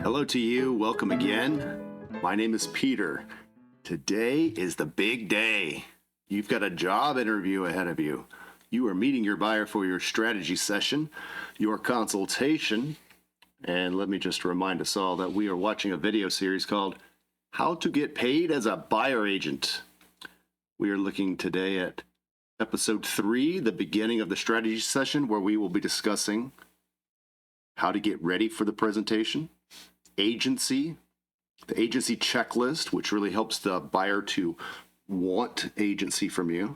Hello to you. Welcome again. My name is Peter. Today is the big day. You've got a job interview ahead of you. You are meeting your buyer for your strategy session, your consultation. And let me just remind us all that we are watching a video series called How to Get Paid as a Buyer Agent. We are looking today at episode 3, the beginning of the strategy session, where we will be discussing how to get ready for the presentation, agency, the agency checklist, which really helps the buyer to want agency from you.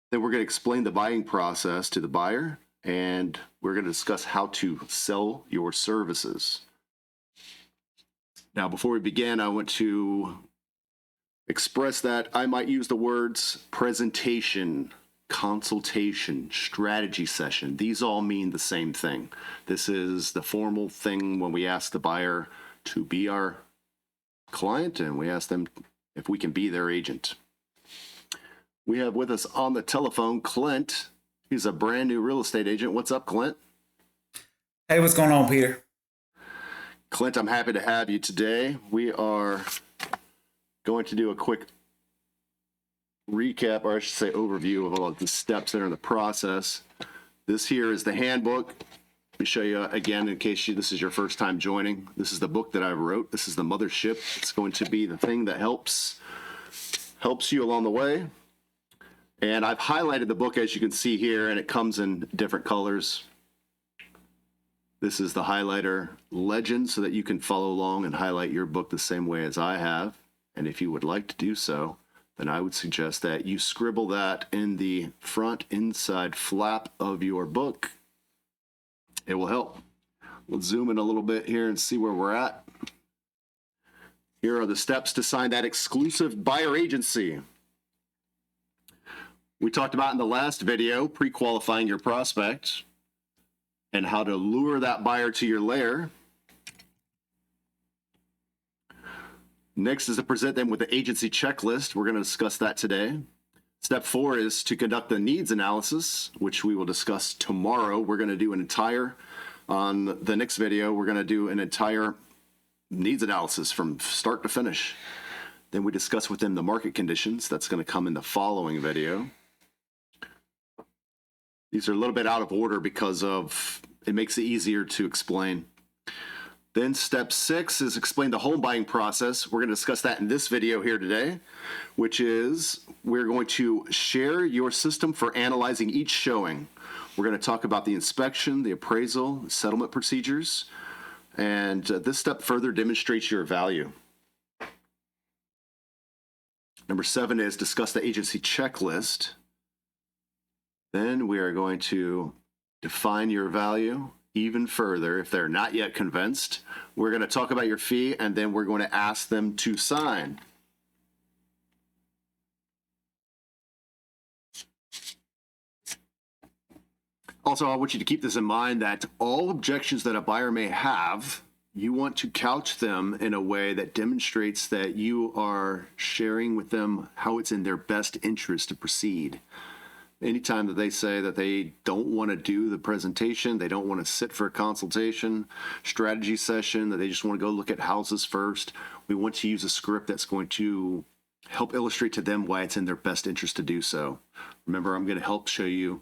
Then we're going to explain the buying process to the buyer, and we're going to discuss how to sell your services. Now, before we begin, I want to express that I might use the words presentation, consultation, strategy session. These all mean the same thing. This is the formal thing when we ask the buyer to be our client and we ask them if we can be their agent. We have with us on the telephone Clint. He's a brand new real estate agent. What's up, Clint? Hey, what's going on, Peter? Clint, I'm happy to have you today. We are going to do a quick recap, or I should say overview, of all of the steps that are in the process. This here is the handbook. Let me show you again in case this is your first time joining. This is the book that I wrote. This is the mothership. It's going to be the thing that helps you along the way. And I've highlighted the book, as you can see here, and it comes in different colors. This is the highlighter legend so that you can follow along and highlight your book the same way as I have. And if you would like to do so, then I would suggest that you scribble that in the front inside flap of your book. It will help. We'll zoom in a little bit here and see where we're at. Here are the steps to sign that exclusive buyer agency. We talked about in the last video, pre-qualifying your prospect and how to lure that buyer to your lair. Next is to present them with the agency checklist. We're going to discuss that today. Step 4 is to conduct the needs analysis, which we will discuss tomorrow. We're going to do on the next video, we're going to do an entire needs analysis from start to finish. Then we discuss with them the market conditions. That's going to come in the following video. These are a little bit out of order because it makes it easier to explain. Then step 6 is explain the home buying process. We're going to discuss that in this video here today, which is we're going to share your system for analyzing each showing. We're going to talk about the inspection, the appraisal, settlement procedures, and this step further demonstrates your value. Number 7 is discuss the agency checklist. Then we are going to define your value even further. If they're not yet convinced, we're going to talk about your fee, and then we're going to ask them to sign. Also, I want you to keep this in mind that all objections that a buyer may have, you want to couch them in a way that demonstrates that you are sharing with them how it's in their best interest to proceed. Anytime that they say that they don't want to do the presentation, they don't want to sit for a consultation, strategy session, that they just want to go look at houses first, we want to use a script that's going to help illustrate to them why it's in their best interest to do so. Remember, I'm going to help you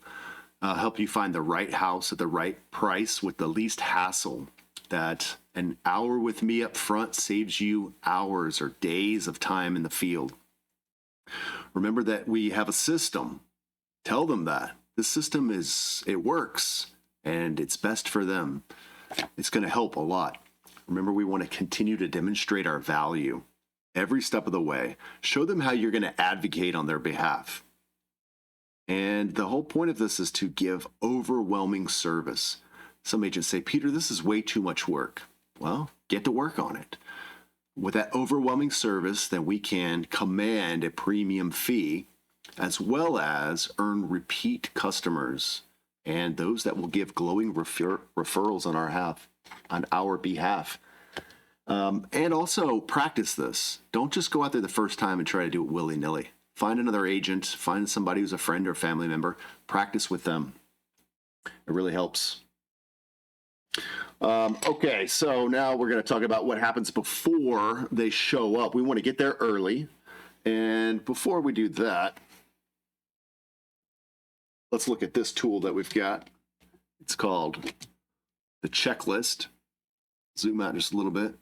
find the right house at the right price with the least hassle. That an hour with me up front saves you hours or days of time in the field. Remember that we have a system. Tell them that this system it works and it's best for them. It's going to help a lot. Remember, we want to continue to demonstrate our value every step of the way. Show them how you're going to advocate on their behalf. And the whole point of this is to give overwhelming service. Some agents say, Peter, this is way too much work. Well, get to work on it. With that overwhelming service, then we can command a premium fee, as well as earn repeat customers and those that will give glowing referrals on our behalf. And also practice this. Don't just go out there the first time and try to do it willy-nilly. Find another agent, find somebody who's a friend or family member, practice with them. It really helps. Okay, so now we're going to talk about what happens before they show up. We want to get there early. And before we do that, let's look at this tool that we've got. It's called the checklist. Zoom out just a little bit.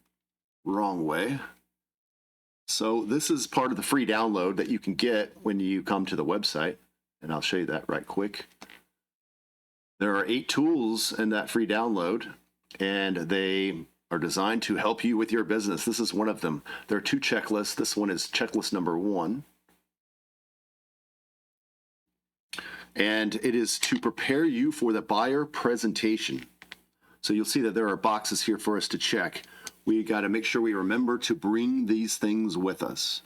Wrong way. So this is part of the free download that you can get when you come to the website. And I'll show you that right quick. There are 8 tools in that free download, and they are designed to help you with your business. This is one of them. There are 2 checklists. This one is checklist number 1. And it is to prepare you for the buyer presentation. So you'll see that there are boxes here for us to check. We got to make sure we remember to bring these things with us.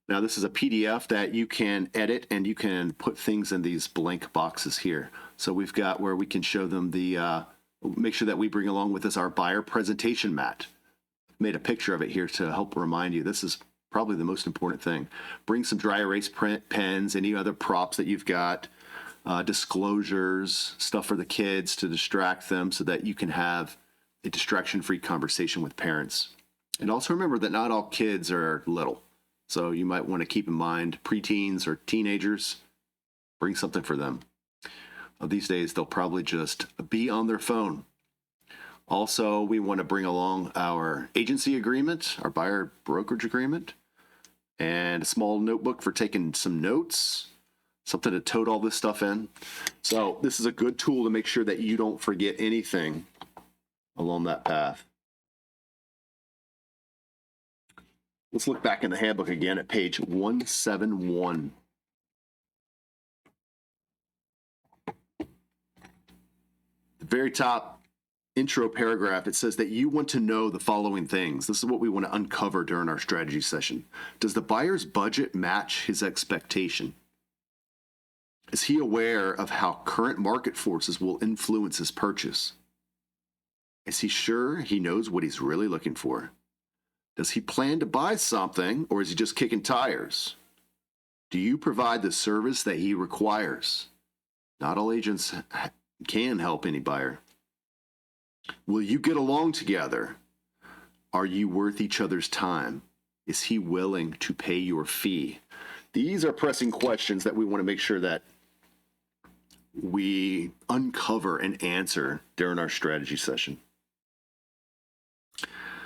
Now, this is a PDF that you can edit, and you can put things in these blank boxes here. So we've got where we can show them the, make sure that we bring along with us our buyer presentation mat. Made a picture of it here to help remind you. This is probably the most important thing. Bring some dry erase pens, any other props that you've got, disclosures, stuff for the kids to distract them so that you can have a distraction-free conversation with parents. And also remember that not all kids are little. So you might want to keep in mind preteens or teenagers, bring something for them. These days, they'll probably just be on their phone. Also, we want to bring along our agency agreement, our buyer brokerage agreement, and a small notebook for taking some notes, something to tote all this stuff in. So this is a good tool to make sure that you don't forget anything along that path. Let's look back in the handbook again at page 171. The very top intro paragraph, it says that you want to know the following things. This is what we want to uncover during our strategy session. Does the buyer's budget match his expectation? Is he aware of how current market forces will influence his purchase? Is he sure he knows what he's really looking for? Does he plan to buy something, or is he just kicking tires? Do you provide the service that he requires? Not all agents can help any buyer. Will you get along together? Are you worth each other's time? Is he willing to pay your fee? These are pressing questions that we want to make sure that we uncover and answer during our strategy session.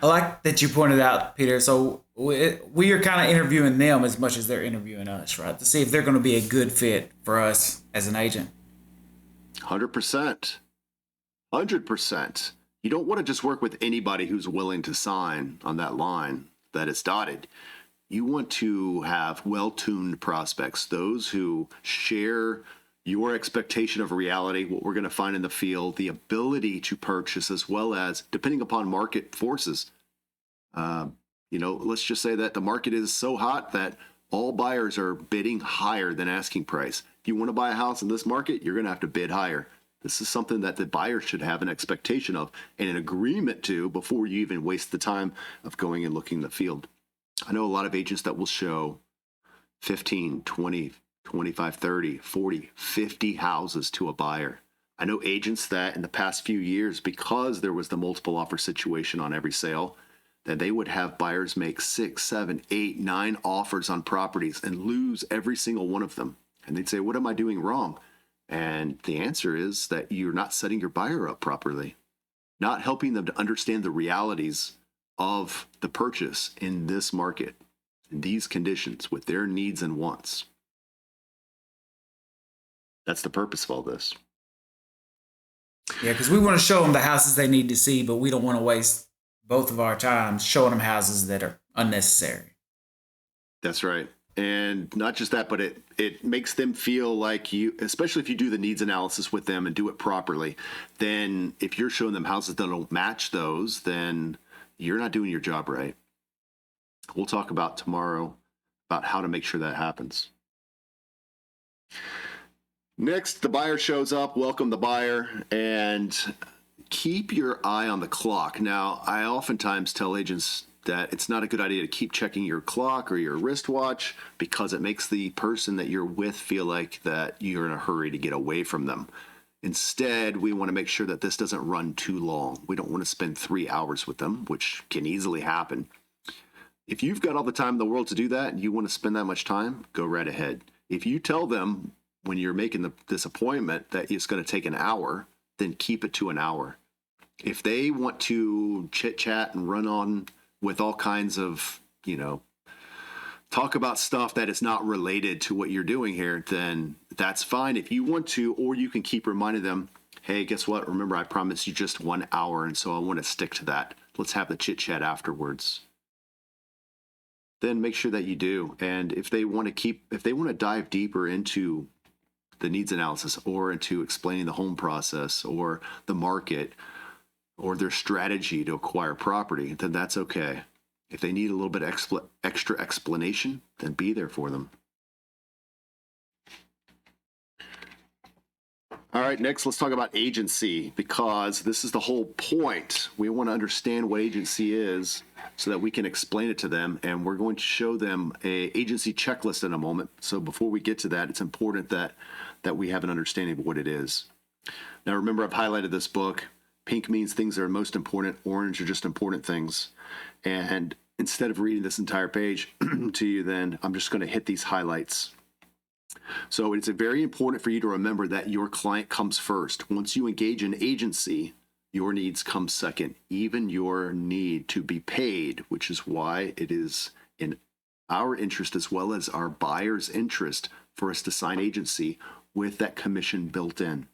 I like that you pointed out, Peter. So we are kind of interviewing them as much as they're interviewing us, right? To see if they're going to be a good fit for us as an agent. 100%. 100%. You don't want to just work with anybody who's willing to sign on that line that is dotted. You want to have well-tuned prospects, those who share your expectation of reality, what we're going to find in the field, the ability to purchase, as well as depending upon market forces. Let's just say that the market is so hot that all buyers are bidding higher than asking price. If you want to buy a house in this market, you're going to have to bid higher. This is something that the buyer should have an expectation of and an agreement to before you even waste the time of going and looking in the field. I know a lot of agents that will show 15, 20, 25, 30, 40, 50 houses to a buyer. I know agents that in the past few years, because there was the multiple offer situation on every sale, that they would have buyers make 6, 7, 8, 9 offers on properties and lose every single one of them. And they'd say, what am I doing wrong? And the answer is that you're not setting your buyer up properly, not helping them to understand the realities of the purchase in this market, in these conditions, with their needs and wants. That's the purpose of all this. Yeah, because we want to show them the houses they need to see, but we don't want to waste both of our time showing them houses that are unnecessary. That's right. And not just that, but it makes them feel like you, especially if you do the needs analysis with them and do it properly, then if you're showing them houses that don't match those, then you're not doing your job right. We'll talk about tomorrow about how to make sure that happens. Next, the buyer shows up. Welcome the buyer, and keep your eye on the clock. Now, I oftentimes tell agents that it's not a good idea to keep checking your clock or your wristwatch because it makes the person that you're with feel like that you're in a hurry to get away from them. Instead, we want to make sure that this doesn't run too long. We don't want to spend 3 hours with them, which can easily happen. If you've got all the time in the world to do that and you want to spend that much time, go right ahead. If you tell them when you're making this appointment that it's going to take an hour, then keep it to an hour. If they want to chit chat and run on with all kinds of, talk about stuff that is not related to what you're doing here, then that's fine if you want to, or you can keep reminding them, hey, guess what? Remember, I promised you just 1 hour, and so I want to stick to that. Let's have the chit chat afterwards. Then make sure that you do. And if they want to dive deeper into the needs analysis or into explaining the home process or the market or their strategy to acquire property, then that's okay. If they need a little bit extra explanation, then be there for them. All right, next let's talk about agency, because this is the whole point. We want to understand what agency is so that we can explain it to them, and we're going to show them a agency checklist in a moment. So before we get to that, it's important that we have an understanding of what it is. Now remember, I've highlighted this book. Pink means things that are most important. Orange are just important things. And instead of reading this entire page to you, then I'm just going to hit these highlights. So it's very important for you to remember that your client comes first. Once you engage an agency, your needs come second, even your need to be paid, which is why it is in our interest as well as our buyer's interest for us to sign agency with that commission built in.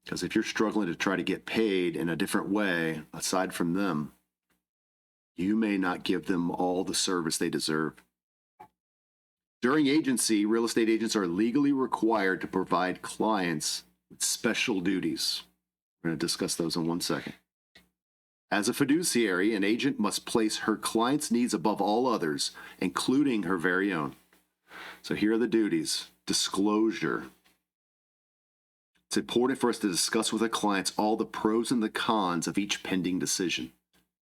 Because if you're struggling to try to get paid in a different way, aside from them, you may not give them all the service they deserve. During agency, real estate agents are legally required to provide clients with special duties. We're going to discuss those in 1 second. As a fiduciary, an agent must place her client's needs above all others, including her very own. So here are the duties. Disclosure. It's important for us to discuss with our clients all the pros and the cons of each pending decision.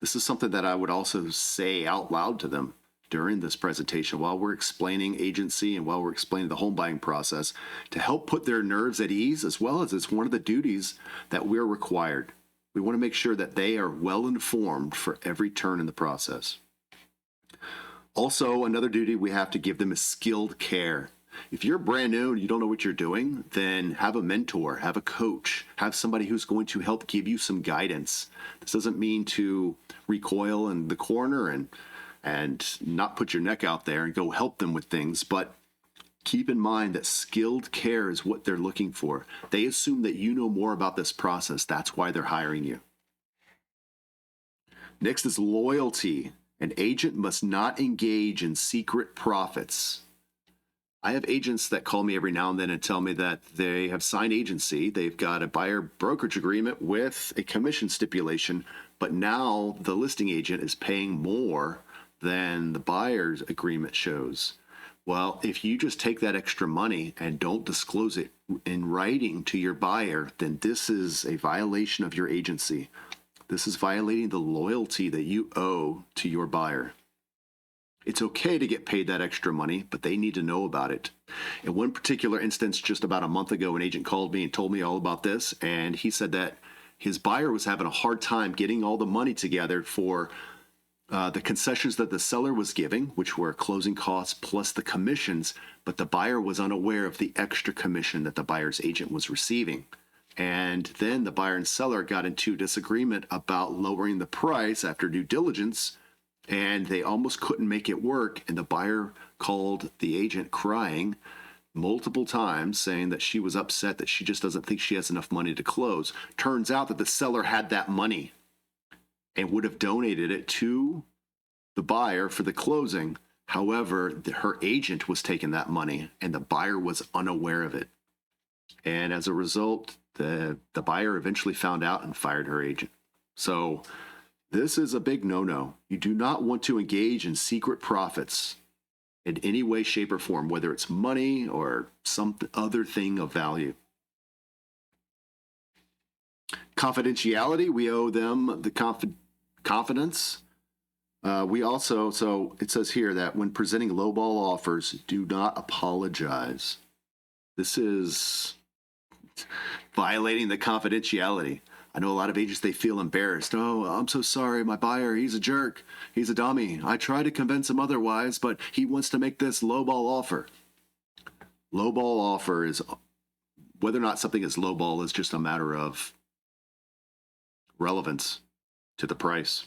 This is something that I would also say out loud to them during this presentation while we're explaining agency and while we're explaining the home buying process to help put their nerves at ease, as well as it's one of the duties that we're required. We want to make sure that they are well informed for every turn in the process. Also, another duty we have to give them is skilled care. If you're brand new and you don't know what you're doing, then have a mentor, have a coach, have somebody who's going to help give you some guidance. This doesn't mean to recoil in the corner and not put your neck out there and go help them with things, but keep in mind that skilled care is what they're looking for. They assume that you know more about this process. That's why they're hiring you. Next is loyalty. An agent must not engage in secret profits. I have agents that call me every now and then and tell me that they have signed agency, they've got a buyer brokerage agreement with a commission stipulation, but now the listing agent is paying more than the buyer's agreement shows. Well, if you just take that extra money and don't disclose it in writing to your buyer, then this is a violation of your agency. This is violating the loyalty that you owe to your buyer. It's okay to get paid that extra money, but they need to know about it. In one particular instance, just about a month ago, an agent called me and told me all about this, and he said that his buyer was having a hard time getting all the money together for the concessions that the seller was giving, which were closing costs plus the commissions, but the buyer was unaware of the extra commission that the buyer's agent was receiving. And then the buyer and seller got into disagreement about lowering the price after due diligence, and they almost couldn't make it work. And the buyer called the agent crying multiple times, saying that she was upset that she just doesn't think she has enough money to close. Turns out that the seller had that money and would have donated it to the buyer for the closing. However, her agent was taking that money and the buyer was unaware of it. And as a result, the buyer eventually found out and fired her agent. So this is a big no-no. You do not want to engage in secret profits in any way, shape, or form, whether it's money or some other thing of value. Confidentiality, we owe them the confidence. We also, so it says here that when presenting lowball offers, do not apologize. This is violating the confidentiality. I know a lot of agents, they feel embarrassed. Oh, I'm so sorry. My buyer, he's a jerk. He's a dummy. I tried to convince him otherwise, but he wants to make this lowball offer. Lowball offer is, whether or not something is lowball is just a matter of relevance to the price.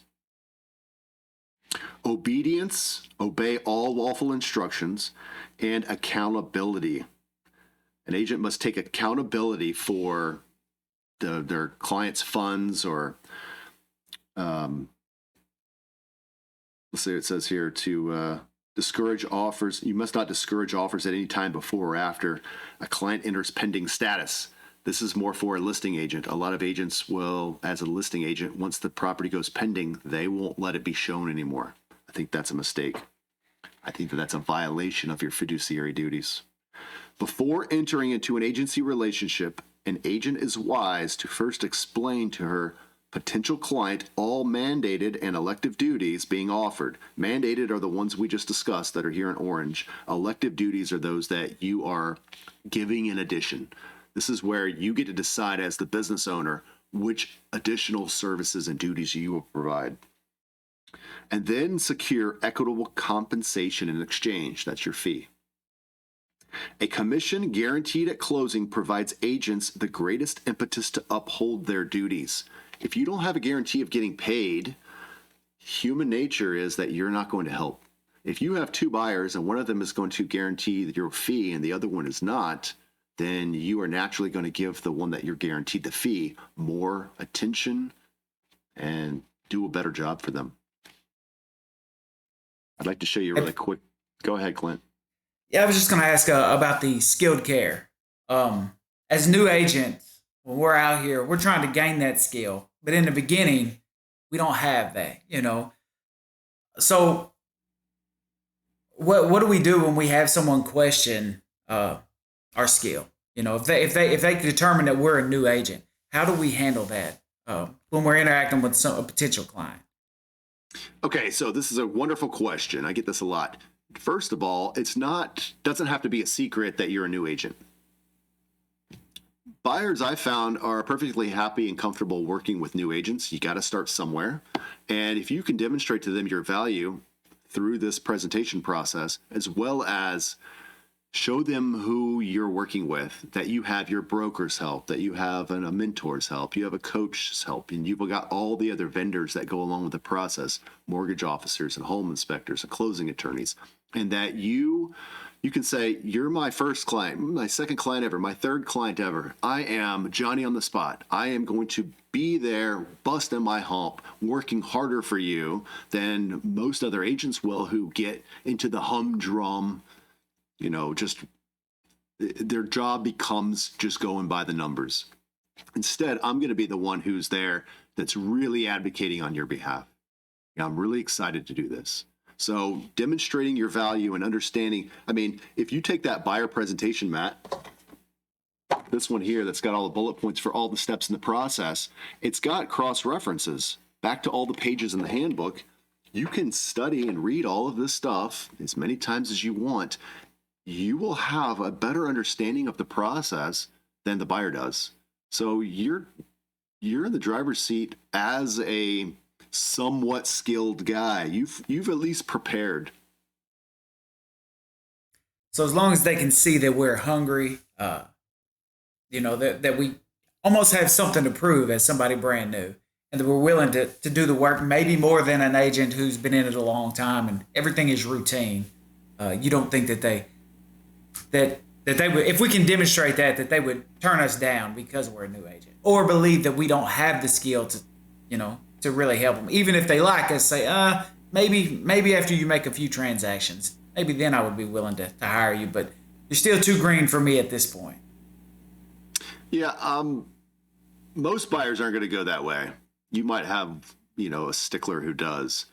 Obedience, obey all lawful instructions, and accountability. An agent must take accountability for their client's funds, or let's say it says here to discourage offers. You must not discourage offers at any time before or after a client enters pending status. This is more for a listing agent. A lot of agents will, as a listing agent, once the property goes pending, they won't let it be shown anymore. I think that's a mistake. I think that that's a violation of your fiduciary duties. Before entering into an agency relationship, an agent is wise to first explain to her potential client all mandated and elective duties being offered. Mandated are the ones we just discussed that are here in orange. Elective duties are those that you are giving in addition. This is where you get to decide as the business owner which additional services and duties you will provide. And then secure equitable compensation in exchange. That's your fee. A commission guaranteed at closing provides agents the greatest impetus to uphold their duties. If you don't have a guarantee of getting paid, human nature is that you're not going to help. If you have two buyers and one of them is going to guarantee your fee and the other one is not, then you are naturally going to give the one that you're guaranteed the fee more attention and do a better job for them. I'd like to show you really quick. Go ahead, Clint. Yeah, I was just going to ask about the skilled care. As new agents, when we're out here, we're trying to gain that skill. But in the beginning, we don't have that, you know. So what do we do when we have someone question our skill? You know, if they determine that we're a new agent, how do we handle that when we're interacting with a potential client? Okay, so this is a wonderful question. I get this a lot. First of all, doesn't have to be a secret that you're a new agent. Buyers I found are perfectly happy and comfortable working with new agents. You got to start somewhere. And if you can demonstrate to them your value through this presentation process, as well as show them who you're working with, that you have your broker's help, that you have a mentor's help, you have a coach's help, and you've got all the other vendors that go along with the process, mortgage officers and home inspectors and closing attorneys, and that you can say, you're my first client, my second client ever, my third client ever. I am Johnny on the spot. I am going to be there, busting my hump, working harder for you than most other agents will who get into the humdrum. You know, just their job becomes just going by the numbers. Instead, I'm going to be the one who's there that's really advocating on your behalf. And I'm really excited to do this. So demonstrating your value and understanding. I mean, if you take that buyer presentation, Matt, this one here that's got all the bullet points for all the steps in the process, it's got cross references back to all the pages in the handbook. You can study and read all of this stuff as many times as you want. You will have a better understanding of the process than the buyer does. So you're in the driver's seat as a somewhat skilled guy. You've at least prepared. So as long as they can see that we're hungry, you know, that we almost have something to prove as somebody brand new, and that we're willing to do the work, maybe more than an agent who's been in it a long time and everything is routine. You don't think that they would, if we can demonstrate that they would turn us down because we're a new agent, or believe that we don't have the skill to, you know, to really help them. Even if they like us, say, maybe after you make a few transactions, maybe then I would be willing to hire you, but you're still too green for me at this point. Yeah, most buyers aren't going to go that way. You might have, you know, a stickler who does.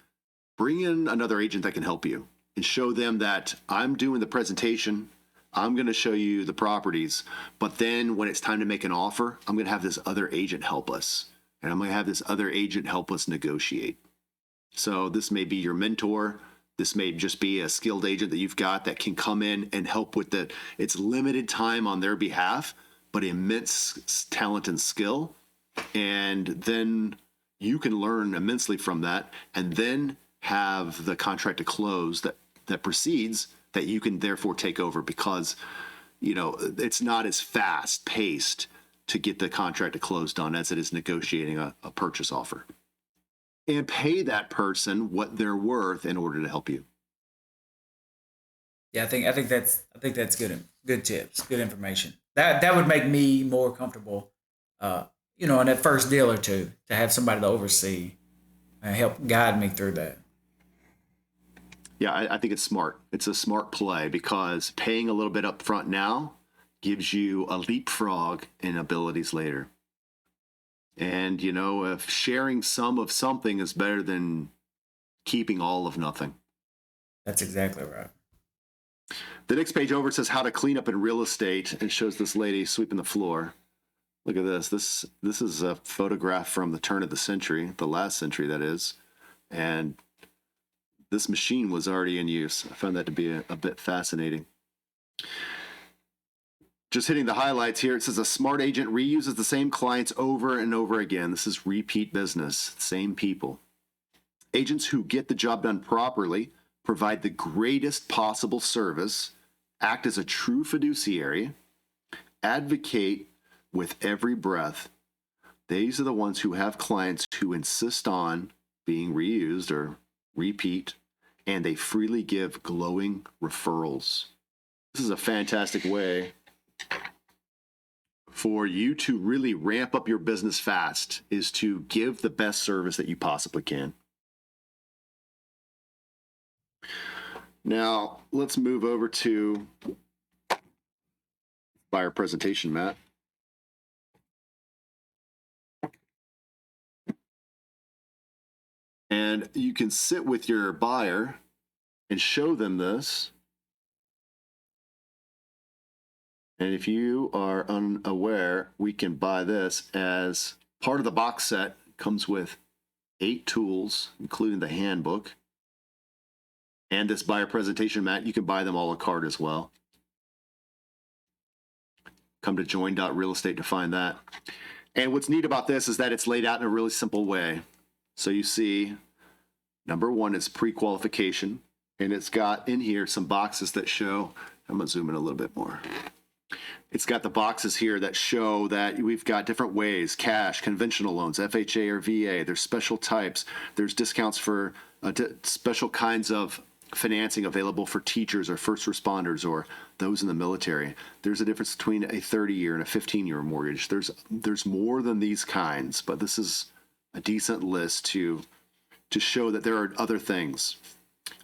Bring in another agent that can help you and show them that I'm doing the presentation. I'm going to show you the properties, but then when it's time to make an offer, I'm going to have this other agent help us, and I'm going to have this other agent help us negotiate. So this may be your mentor. This may just be a skilled agent that you've got that can come in and help with it's limited time on their behalf, but immense talent and skill. And then you can learn immensely from that, and then have the contract to close that proceeds, that you can therefore take over, because it's not as fast paced to get the contract to close done as it is negotiating a purchase offer, and pay that person what they're worth in order to help you. Yeah, I think that's good tips, good information. That would make me more comfortable, in that first deal or two, to have somebody to oversee and help guide me through that. Yeah, I think it's smart. It's a smart play, because paying a little bit up front now gives you a leapfrog in abilities later. And, if sharing some of something is better than keeping all of nothing. That's exactly right. The next page over says how to clean up in real estate, and shows this lady sweeping the floor. Look at this. This is a photograph from the turn of the century, the last century, that is. And this machine was already in use. I found that to be a bit fascinating. Just hitting the highlights here, it says a smart agent reuses the same clients over and over again. This is repeat business, same people. Agents who get the job done properly, provide the greatest possible service, act as a true fiduciary, advocate with every breath. These are the ones who have clients who insist on being reused or repeat, and they freely give glowing referrals. This is a fantastic way for you to really ramp up your business fast, is to give the best service that you possibly can. Now, let's move over to buyer presentation, Matt. And you can sit with your buyer and show them this. And if you are unaware, we can buy this as part of the box set. It comes with 8 tools, including the handbook. And this buyer presentation mat. You can buy them all a cart as well. Come to join.realestate to find that. And what's neat about this is that it's laid out in a really simple way. So you see, number 1 is pre-qualification, and it's got in here some boxes that show, I'm going to zoom in a little bit more. It's got the boxes here that show that we've got different ways: cash, conventional loans, FHA or VA. There's special types. There's discounts for special kinds of financing available for teachers or first responders or those in the military. There's a difference between a 30-year and a 15-year mortgage. There's more than these kinds, but this is a decent list to show that there are other things.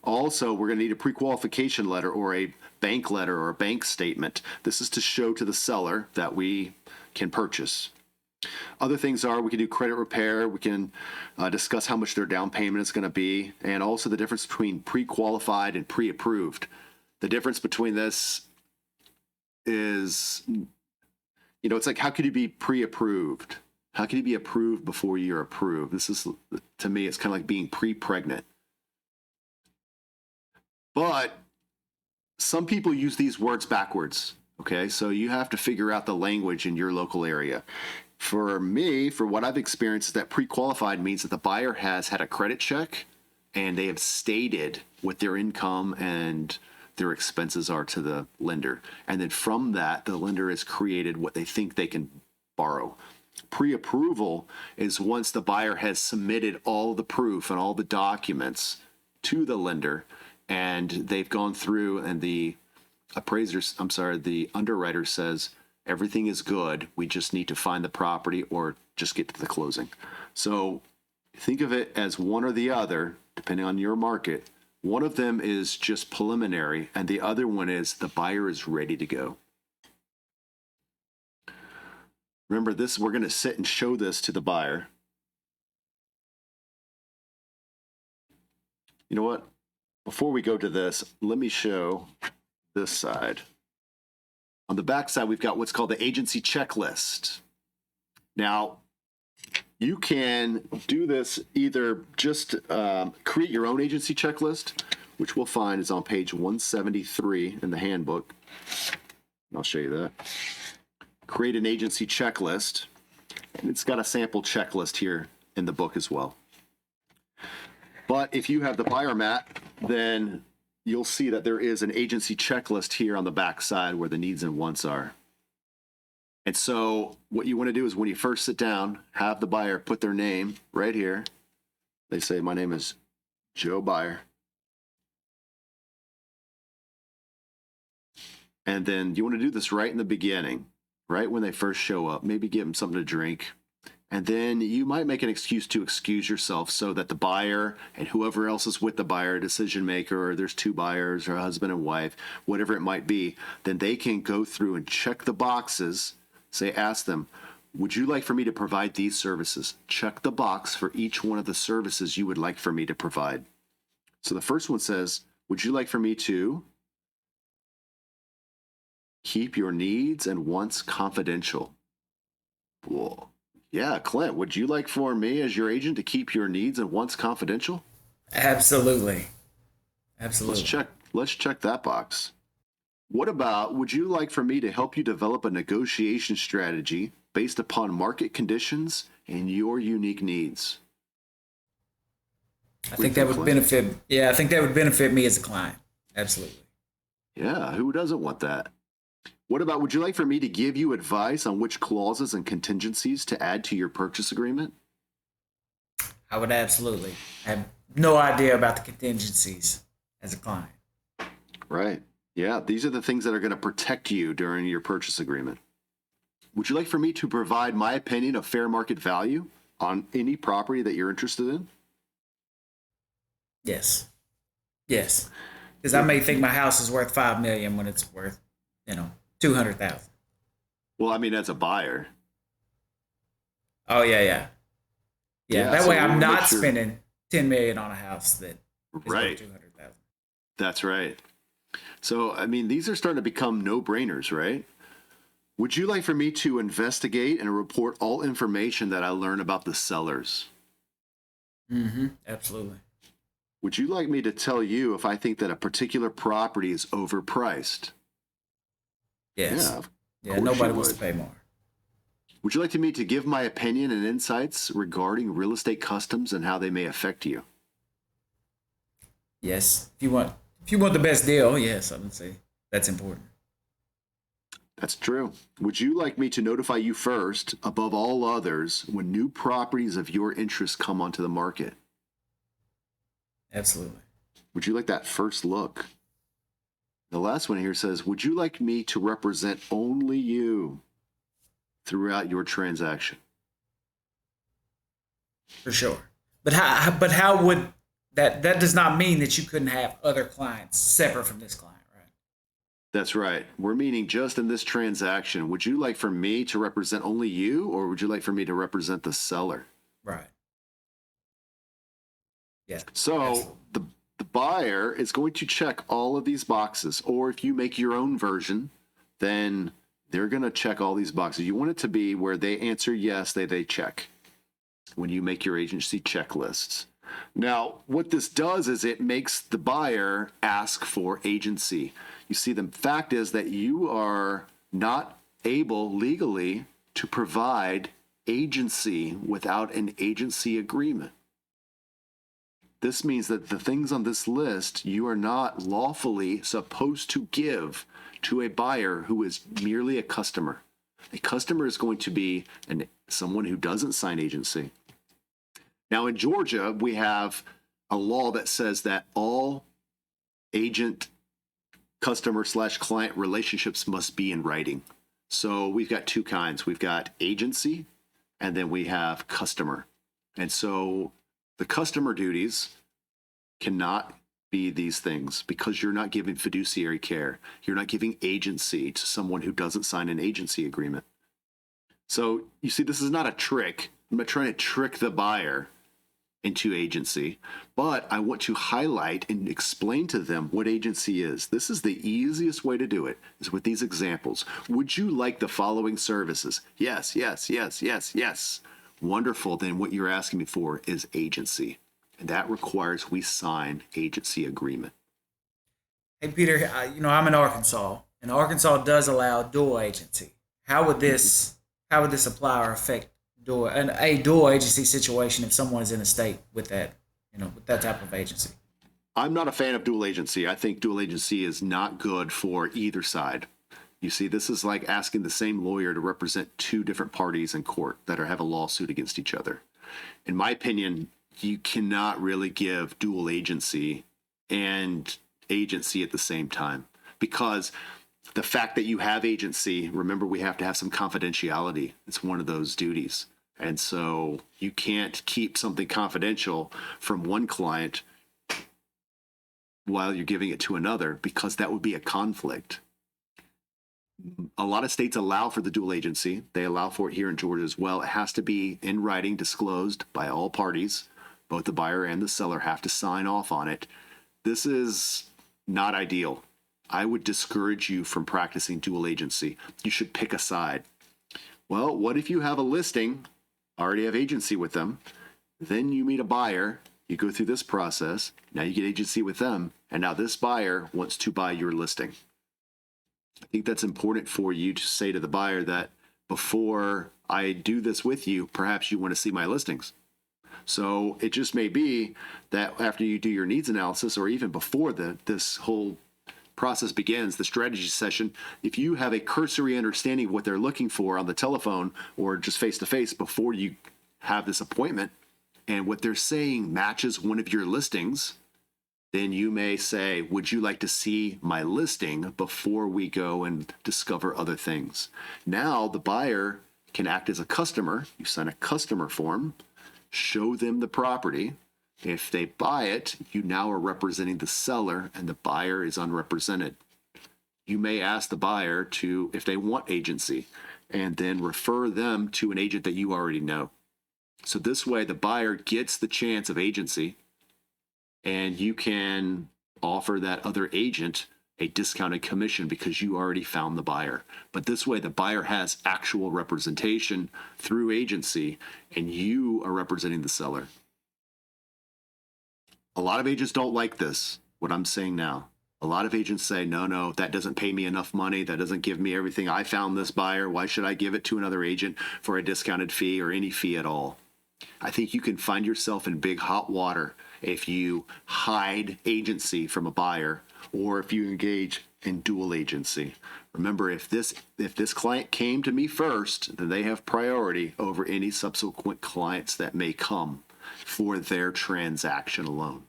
Also, we're going to need a pre-qualification letter or a bank letter or a bank statement. This is to show to the seller that we can purchase. Other things are, we can do credit repair. We can discuss how much their down payment is going to be, and also the difference between pre-qualified and pre-approved. The difference between this is, it's like, how could you be pre-approved? How can you be approved before you're approved? This is, to me, it's kind of like being pre-pregnant. But some people use these words backwards, okay? So you have to figure out the language in your local area. For me, for what I've experienced, is that pre-qualified means that the buyer has had a credit check and they have stated what their income and their expenses are to the lender. And then from that, the lender has created what they think they can borrow. Pre-approval is once the buyer has submitted all the proof and all the documents to the lender, and they've gone through, and the underwriter says, everything is good. We just need to find the property or just get to the closing. So think of it as one or the other, depending on your market. One of them is just preliminary, and the other one is the buyer is ready to go. Remember this, we're going to sit and show this to the buyer. You know what? Before we go to this, let me show this side. On the back side, we've got what's called the agency checklist. Now, you can do this either just create your own agency checklist, which we'll find is on page 173 in the handbook. I'll show you that. Create an agency checklist. And it's got a sample checklist here in the book as well. But if you have the buyer mat, then you'll see that there is an agency checklist here on the back side where the needs and wants are. And so what you want to do is when you first sit down, have the buyer put their name right here. They say, my name is Joe Buyer. And then you want to do this right in the beginning, right when they first show up. Maybe give them something to drink. And then you might make an excuse to excuse yourself so that the buyer and whoever else is with the buyer, decision maker, or there's two buyers or a husband and wife, whatever it might be, then they can go through and check the boxes. Say, ask them, would you like for me to provide these services? Check the box for each one of the services you would like for me to provide. So the first one says, would you like for me to keep your needs and wants confidential? Whoa. Yeah, Clint, would you like for me as your agent to keep your needs and wants confidential? Absolutely. Absolutely. Let's check that box. What about, would you like for me to help you develop a negotiation strategy based upon market conditions and your unique needs? I think that would benefit. Yeah, I think that would benefit me as a client. Absolutely. Yeah, who doesn't want that? What about, would you like for me to give you advice on which clauses and contingencies to add to your purchase agreement? I would absolutely. I have no idea about the contingencies as a client. Right. Yeah, these are the things that are going to protect you during your purchase agreement. Would you like for me to provide my opinion of fair market value on any property that you're interested in? Yes. Yes. Because I may think my house is worth $5 million when it's worth, $200,000. Well, I mean, as a buyer. Oh yeah. That so way I'm we'll not make sure- spending $10 million on a house that is Right. worth 200,000. That's right. So, I mean, these are starting to become no-brainers, right? Would you like for me to investigate and report all information that I learn about the sellers? Mm-hmm. Absolutely. Would you like me to tell you if I think that a particular property is overpriced? Yes. Yeah, of Yeah. course Nobody you wants to would. pay more. Would you like me to give my opinion and insights regarding real estate customs and how they may affect you? Yes. If you want the best deal, yes, I would say that's important. That's true. Would you like me to notify you first, above all others, when new properties of your interest come onto the market? Absolutely. Would you like that first look? The last one here says, would you like me to represent only you throughout your transaction? For sure. But how would that does not mean that you couldn't have other clients separate from this client, right? That's right. We're meaning just in this transaction. Would you like for me to represent only you, or would you like for me to represent the seller? Right. Yeah. So Absolutely. the buyer is going to check all of these boxes, or if you make your own version, then they're going to check all these boxes. You want it to be where they answer yes, they check when you make your agency checklists. Now, what this does is it makes the buyer ask for agency. You see, the fact is that you are not able legally to provide agency without an agency agreement. This means that the things on this list you are not lawfully supposed to give to a buyer who is merely a customer. A customer is going to be someone who doesn't sign agency. Now, in Georgia, we have a law that says that all agent customer / client relationships must be in writing. So we've got two kinds. We've got agency, and then we have customer. And so the customer duties cannot be these things because you're not giving fiduciary care. You're not giving agency to someone who doesn't sign an agency agreement. So you see, this is not a trick. I'm not trying to trick the buyer into agency, but I want to highlight and explain to them what agency is. This is the easiest way to do it, is with these examples. Would you like the following services? Yes, yes, yes, yes, yes. Wonderful. Then what you're asking me for is agency. And that requires we sign agency agreement. Hey, Peter, I'm in Arkansas, and Arkansas does allow dual agency. How would this how would this apply or affect a dual agency situation if someone is in a state with with that type of agency? I'm not a fan of dual agency. I think dual agency is not good for either side. You see, this is like asking the same lawyer to represent two different parties in court that have a lawsuit against each other. In my opinion, you cannot really give dual agency and agency at the same time, because the fact that you have agency, remember, we have to have some confidentiality. It's one of those duties. And so you can't keep something confidential from one client while you're giving it to another, because that would be a conflict. A lot of states allow for the dual agency. They allow for it here in Georgia as well. It has to be in writing, disclosed by all parties. Both the buyer and the seller have to sign off on it. This is not ideal. I would discourage you from practicing dual agency. You should pick a side. Well, what if you have a listing, already have agency with them, then you meet a buyer, you go through this process, now you get agency with them, and now this buyer wants to buy your listing. I think that's important for you to say to the buyer that before I do this with you, perhaps you want to see my listings. So it just may be that after you do your needs analysis, or even before this whole process begins, the strategy session, if you have a cursory understanding of what they're looking for on the telephone or just face to face before you have this appointment, and what they're saying matches one of your listings, then you may say, would you like to see my listing before we go and discover other things? Now the buyer can act as a customer. You sign a customer form, show them the property. If they buy it, you now are representing the seller and the buyer is unrepresented. You may ask the buyer to, if they want agency, and then refer them to an agent that you already know. So this way the buyer gets the chance of agency, and you can offer that other agent a discounted commission because you already found the buyer. But this way the buyer has actual representation through agency, and you are representing the seller. A lot of agents don't like this, what I'm saying now. A lot of agents say, no, that doesn't pay me enough money. That doesn't give me everything. I found this buyer. Why should I give it to another agent for a discounted fee or any fee at all? I think you can find yourself in big hot water if you hide agency from a buyer, or if you engage in dual agency. Remember, if this client came to me first, then they have priority over any subsequent clients that may come for their transaction alone.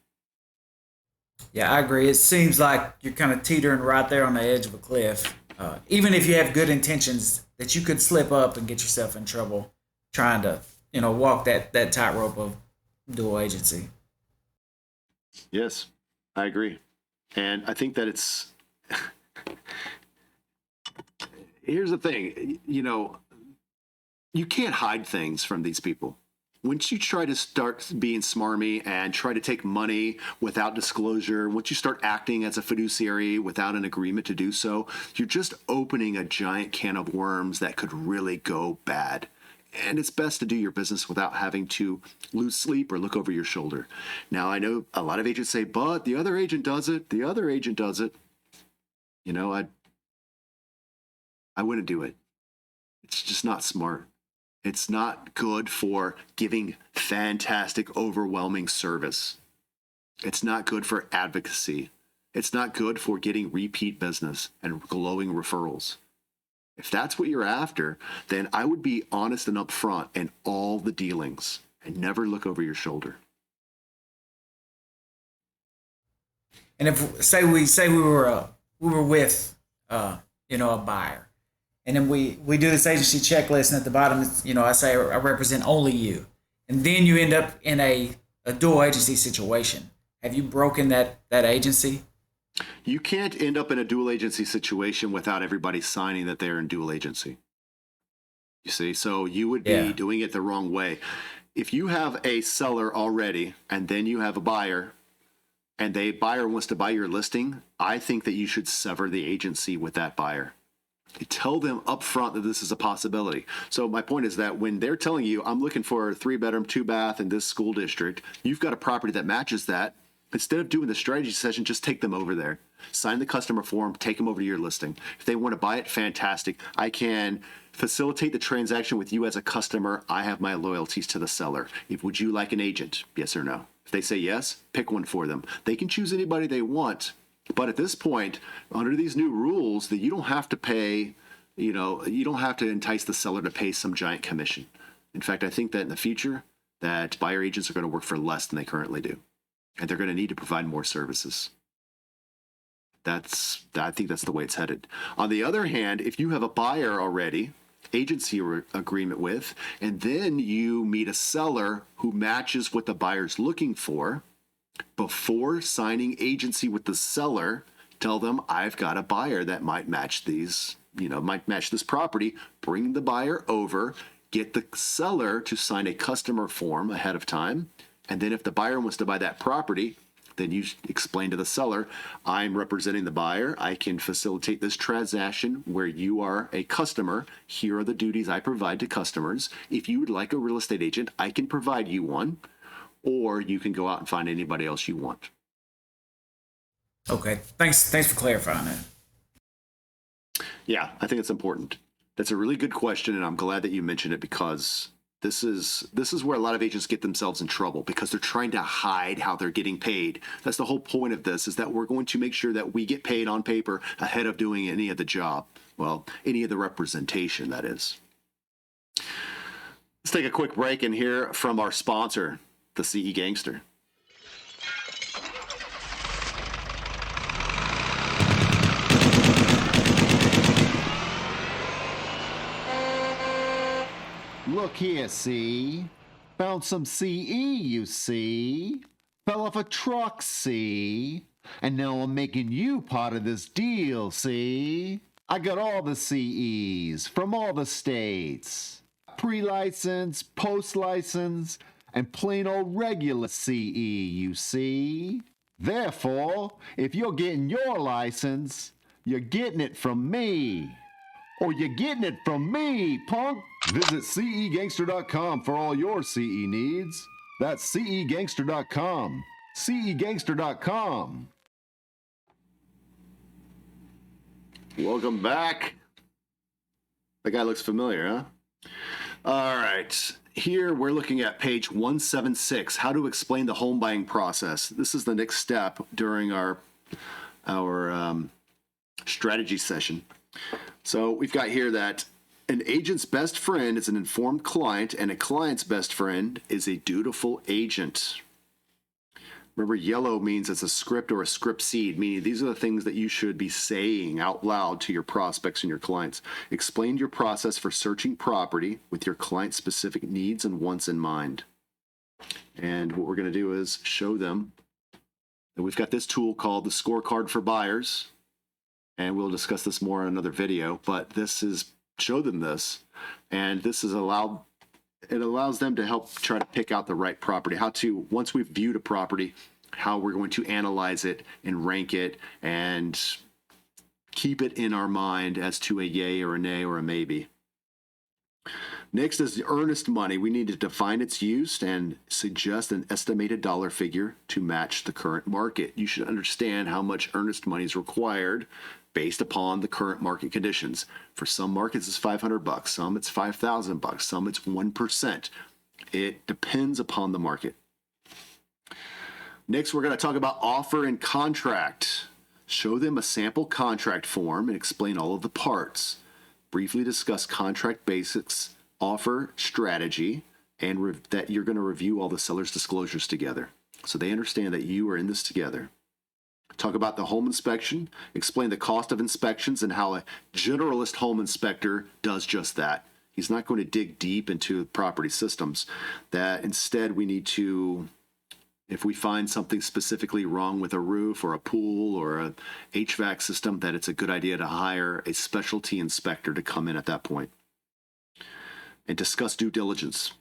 Yeah, I agree. It seems like you're kind of teetering right there on the edge of a cliff. Even if you have good intentions, that you could slip up and get yourself in trouble trying to, walk that tightrope of dual agency. Yes, I agree. And I think that it's, here's the thing, you can't hide things from these people. Once you try to start being smarmy and try to take money without disclosure, once you start acting as a fiduciary without an agreement to do so, you're just opening a giant can of worms that could really go bad. And it's best to do your business without having to lose sleep or look over your shoulder. Now, I know a lot of agents say, but the other agent does it. The other agent does it. I wouldn't do it. It's just not smart. It's not good for giving fantastic, overwhelming service. It's not good for advocacy. It's not good for getting repeat business and glowing referrals. If that's what you're after, then I would be honest and upfront in all the dealings and never look over your shoulder. And if say we were with a buyer, and then we do this agency checklist, and at the bottom it's, I say I represent only you, and then you end up in a dual agency situation. Have you broken that agency? You can't end up in a dual agency situation without everybody signing that they're in dual agency. You see, so you would be doing it the wrong way. If you have a seller already and then you have a buyer, and the buyer wants to buy your listing, I think that you should sever the agency with that buyer. Tell them up front that this is a possibility. So my point is that when they're telling you, I'm looking for a 3-bedroom, 2-bath in this school district, you've got a property that matches that. Instead of doing the strategy session, just take them over there. Sign the customer form, take them over to your listing. If they want to buy it, fantastic. I can facilitate the transaction with you as a customer. I have my loyalties to the seller. Would you like an agent? Yes or no? If they say yes, pick one for them. They can choose anybody they want. But at this point, under these new rules, that you don't have to pay, you don't have to entice the seller to pay some giant commission. In fact, I think that in the future, that buyer agents are going to work for less than they currently do. And they're going to need to provide more services. I think that's the way it's headed. On the other hand, if you have a buyer already, agency agreement with, and then you meet a seller who matches what the buyer's looking for, before signing agency with the seller, tell them, I've got a buyer that might match these, might match this property. Bring the buyer over, get the seller to sign a customer form ahead of time. And then if the buyer wants to buy that property, then you explain to the seller, I'm representing the buyer. I can facilitate this transaction where you are a customer. Here are the duties I provide to customers. If you would like a real estate agent, I can provide you one, or you can go out and find anybody else you want. Okay, thanks for clarifying that. Yeah, I think it's important. That's a really good question, and I'm glad that you mentioned it, because this is where a lot of agents get themselves in trouble, because they're trying to hide how they're getting paid. That's the whole point of this, is that we're going to make sure that we get paid on paper ahead of doing any of the job. Well, any of the representation, that is. Let's take a quick break and hear from our sponsor, the CE Gangster. Look here, see? Found some CE, you see? Fell off a truck, see? And now I'm making you part of this deal, see? I got all the CEs from all the states. Pre-license, post-license, and plain old regular CE, you see? Therefore, if you're getting your license, you're getting it from me. Or you're getting it from me, punk! Visit CEGangster.com for all your CE needs. That's CEGangster.com. CEGangster.com. Welcome back. That guy looks familiar, huh? All right. Here we're looking at page 176, how to explain the home buying process. This is the next step during our strategy session. So we've got here that an agent's best friend is an informed client, and a client's best friend is a dutiful agent. Remember, yellow means it's a script or a script seed, meaning these are the things that you should be saying out loud to your prospects and your clients. Explain your process for searching property with your client's specific needs and wants in mind. And what we're going to do is show them that we've got this tool called the scorecard for buyers. And we'll discuss this more in another video, but this is show them this, and this is it allows them to help try to pick out the right property, how to, once we've viewed a property, how we're going to analyze it and rank it and keep it in our mind as to a yay or a nay or a maybe. Next is the earnest money. We need to define its use and suggest an estimated dollar figure to match the current market. You should understand how much earnest money is required based upon the current market conditions. For some markets, it's $500, some it's $5,000, some it's 1%. It depends upon the market. Next, we're going to talk about offer and contract. Show them a sample contract form and explain all of the parts. Briefly discuss contract basics, offer strategy, and that you're going to review all the seller's disclosures together, so they understand that you are in this together. Talk about the home inspection, explain the cost of inspections and how a generalist home inspector does just that. He's not going to dig deep into property systems. That instead we need to, if we find something specifically wrong with a roof or a pool or a HVAC system, that it's a good idea to hire a specialty inspector to come in at that point. And discuss due diligence.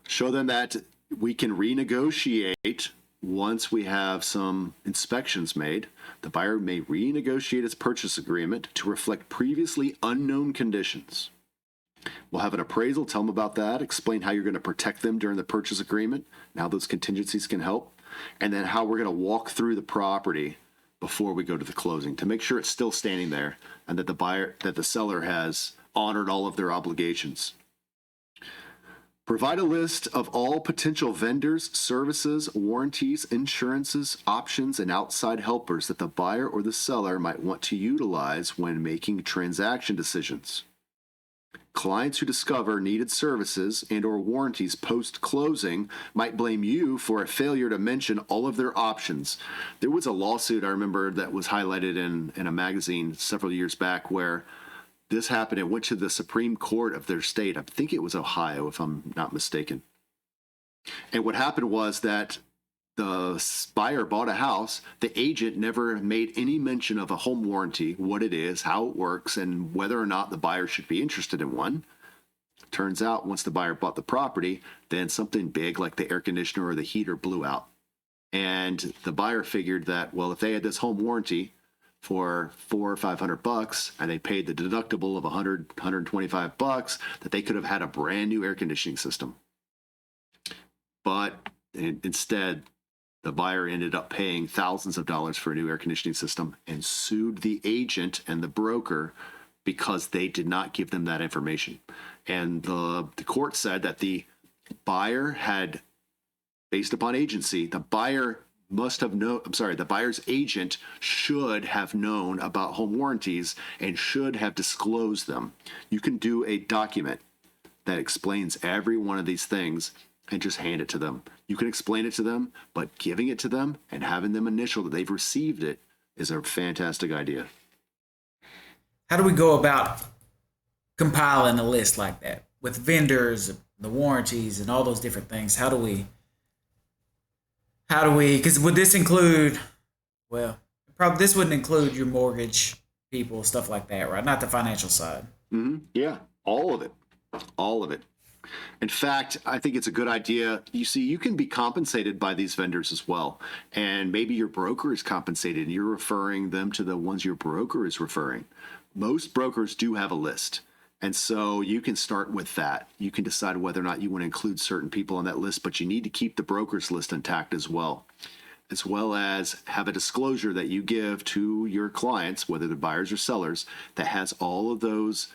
Show them that we can renegotiate once we have some inspections made. The buyer may renegotiate its purchase agreement to reflect previously unknown conditions. We'll have an appraisal, tell them about that, explain how you're going to protect them during the purchase agreement, and how those contingencies can help, and then how we're going to walk through the property before we go to the closing to make sure it's still standing there and that the seller has honored all of their obligations. Provide a list of all potential vendors, services, warranties, insurances, options, and outside helpers that the buyer or the seller might want to utilize when making transaction decisions. Clients who discover needed services and or warranties post-closing might blame you for a failure to mention all of their options. There was a lawsuit I remember that was highlighted in a magazine several years back where this happened. It went to the Supreme Court of their state. I think it was Ohio, if I'm not mistaken. And what happened was that the buyer bought a house. The agent never made any mention of a home warranty, what it is, how it works, and whether or not the buyer should be interested in one. Turns out once the buyer bought the property, then something big like the air conditioner or the heater blew out. And the buyer figured that, well, if they had this home warranty for $400 or $500 and they paid the deductible of $125, that they could have had a brand new air conditioning system. But instead, the buyer ended up paying thousands of dollars for a new air conditioning system and sued the agent and the broker because they did not give them that information. And the court said that the buyer had, based upon agency, the buyer's agent should have known about home warranties and should have disclosed them. You can do a document that explains every one of these things and just hand it to them. You can explain it to them, but giving it to them and having them initial that they've received it is a fantastic idea. How do we go about compiling a list like that with vendors, the warranties, and all those different things? How do we, because would this include, well, probably this wouldn't include your mortgage people, stuff like that, right? Not the financial side. Mm-hmm. Yeah, all of it. All of it. In fact, I think it's a good idea. You see, you can be compensated by these vendors as well. And maybe your broker is compensated and you're referring them to the ones your broker is referring. Most brokers do have a list. And so you can start with that. You can decide whether or not you want to include certain people on that list, but you need to keep the broker's list intact as well as have a disclosure that you give to your clients, whether they're buyers or sellers, that has all of those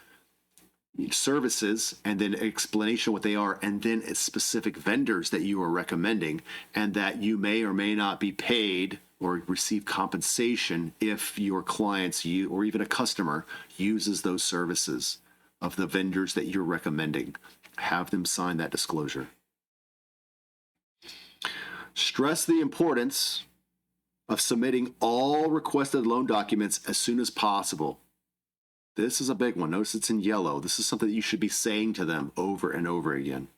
services and then explanation of what they are, and then specific vendors that you are recommending, and that you may or may not be paid or receive compensation if your clients or even a customer uses those services of the vendors that you're recommending. Have them sign that disclosure. Stress the importance of submitting all requested loan documents as soon as possible. This is a big one. Notice it's in yellow. This is something that you should be saying to them over and over again.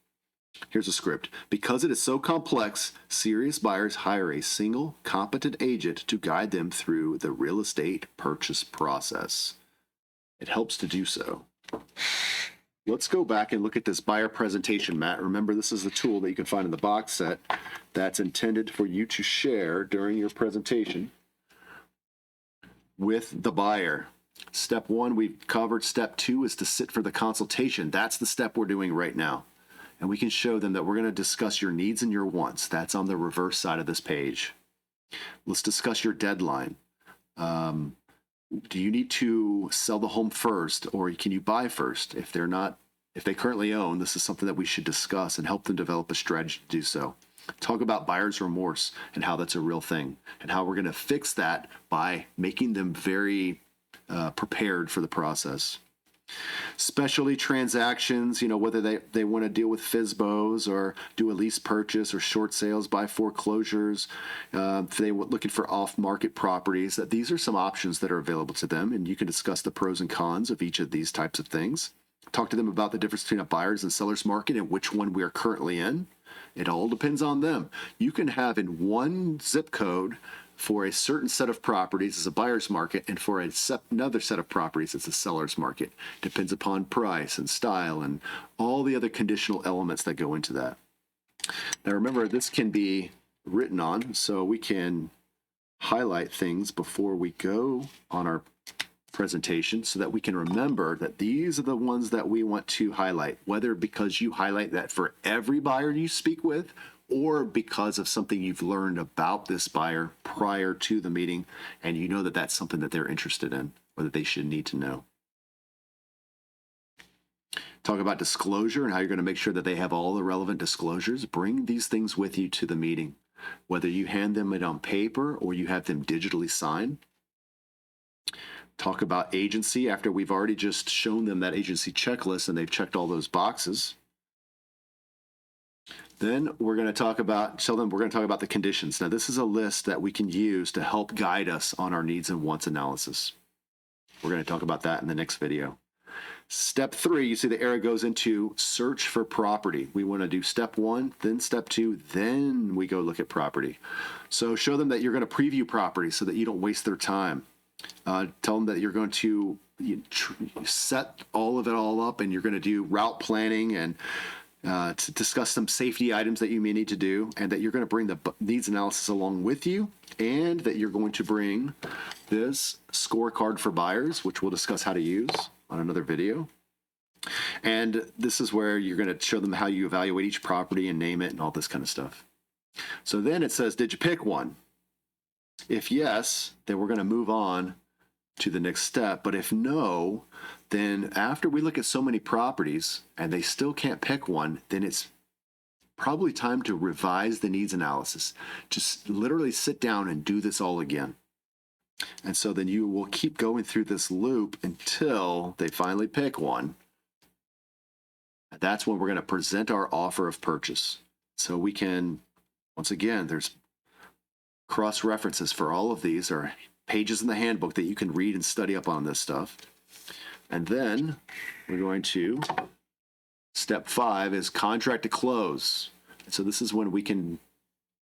Here's a script. Because it is so complex, serious buyers hire a single, competent agent to guide them through the real estate purchase process. It helps to do so. Let's go back and look at this buyer presentation, Matt. Remember, this is the tool that you can find in the box set that's intended for you to share during your presentation with the buyer. Step one, we've covered. Step two is to sit for the consultation. That's the step we're doing right now. And we can show them that we're going to discuss your needs and your wants. That's on the reverse side of this page. Let's discuss your deadline. Do you need to sell the home first, or can you buy first? If they currently own, this is something that we should discuss and help them develop a strategy to do so. Talk about buyer's remorse and how that's a real thing, and how we're going to fix that by making them very prepared for the process. Specialty transactions, whether they want to deal with FSBOs or do a lease purchase or short sales by foreclosures, if they were looking for off-market properties, that these are some options that are available to them, and you can discuss the pros and cons of each of these types of things. Talk to them about the difference between a buyer's and seller's market and which one we are currently in. It all depends on them. You can have in one zip code for a certain set of properties as a buyer's market, and for another set of properties as a seller's market. Depends upon price and style and all the other conditional elements that go into that. Now remember, this can be written on, so we can highlight things before we go on our presentation so that we can remember that these are the ones that we want to highlight, whether because you highlight that for every buyer you speak with, or because of something you've learned about this buyer prior to the meeting, and you know that that's something that they're interested in or that they should need to know. Talk about disclosure and how you're going to make sure that they have all the relevant disclosures. Bring these things with you to the meeting, whether you hand them it on paper or you have them digitally sign. Talk about agency after we've already just shown them that agency checklist and they've checked all those boxes. Then we're going to talk about, tell them we're going to talk about the conditions. Now, this is a list that we can use to help guide us on our needs and wants analysis. We're going to talk about that in the next video. Step 3, you see the arrow goes into search for property. We want to do step 1, then step 2, then we go look at property. So show them that you're going to preview property so that you don't waste their time. Tell them that you're going to set all of it all up and you're going to do route planning and to discuss some safety items that you may need to do, and that you're going to bring the needs analysis along with you, and that you're going to bring this scorecard for buyers, which we'll discuss how to use on another video. And this is where you're going to show them how you evaluate each property and name it and all this kind of stuff. So then it says, did you pick one? If yes, then we're going to move on to the next step. But if no, then after we look at so many properties and they still can't pick one, then it's probably time to revise the needs analysis. Just literally sit down and do this all again. And so then you will keep going through this loop until they finally pick one. And that's when we're going to present our offer of purchase. So we can, once again, there's cross references for all of these, or pages in the handbook that you can read and study up on this stuff. And then we're going to, step 5 is contract to close. So this is when we can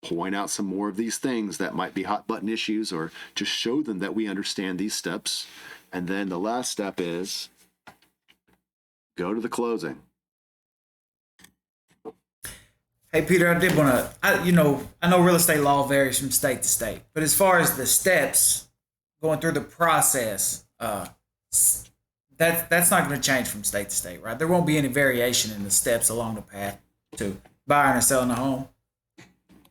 point out some more of these things that might be hot button issues, or just show them that we understand these steps. And then the last step is go to the closing. Hey, Peter, I did want to, I know real estate law varies from state to state, but as far as the steps going through the process, that's not going to change from state to state, right? There won't be any variation in the steps along the path to buying or selling a home.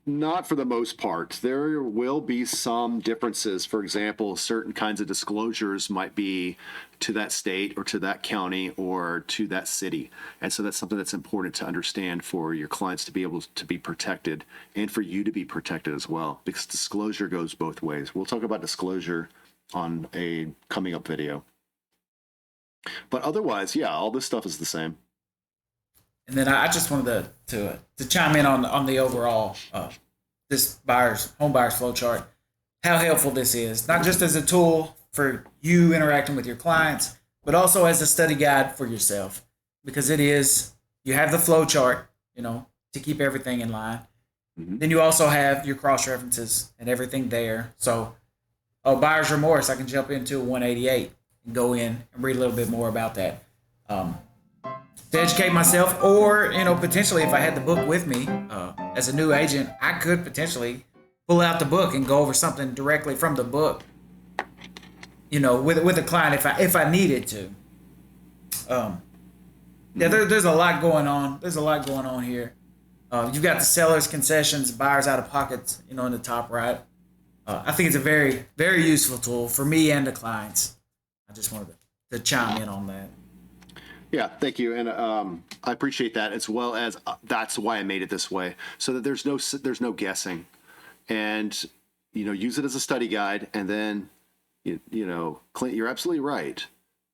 Not for the most part. There will be some differences. For example, certain kinds of disclosures might be to that state or to that county or to that city. And so that's something that's important to understand for your clients to be able to be protected, and for you to be protected as well, because disclosure goes both ways. We'll talk about disclosure on a coming up video. But otherwise, yeah, all this stuff is the same. And then I just wanted to chime in on the overall this home buyer's flow chart, how helpful this is, not just as a tool for you interacting with your clients, but also as a study guide for yourself, because you have the flow chart, to keep everything in line. Mm-hmm. Then you also have your cross references and everything there. So, buyer's remorse, I can jump into 188 and go in and read a little bit more about that. To educate myself, or potentially if I had the book with me as a new agent, I could potentially pull out the book and go over something directly from the book, with a client if I needed to. There's a lot going on. There's a lot going on here. You've got the seller's concessions, buyer's out of pockets, in the top right. I think it's a very, very useful tool for me and the clients. I just wanted to chime in on that. Yeah, thank you, and I appreciate that, as well as that's why I made it this way, so that there's no guessing, and use it as a study guide, and then Clint, you're absolutely right.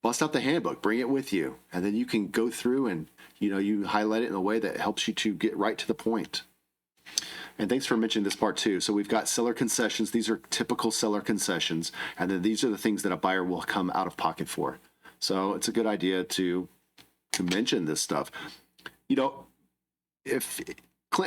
Bust out the handbook, bring it with you, and then you can go through and you highlight it in a way that helps you to get right to the point. And thanks for mentioning this part too. So we've got seller concessions. These are typical seller concessions, and then these are the things that a buyer will come out of pocket for. So it's a good idea to mention this stuff. If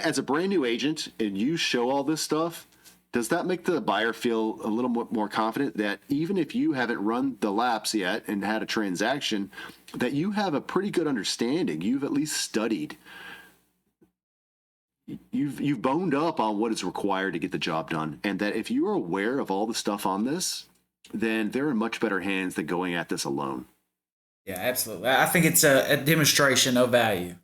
as a brand new agent and you show all this stuff, does that make the buyer feel a little more confident that even if you haven't run the laps yet and had a transaction, that you have a pretty good understanding? You've at least studied. You've boned up on what is required to get the job done, and that if you are aware of all the stuff on this, then they're in much better hands than going at this alone. Yeah, absolutely. I think it's a demonstration of value,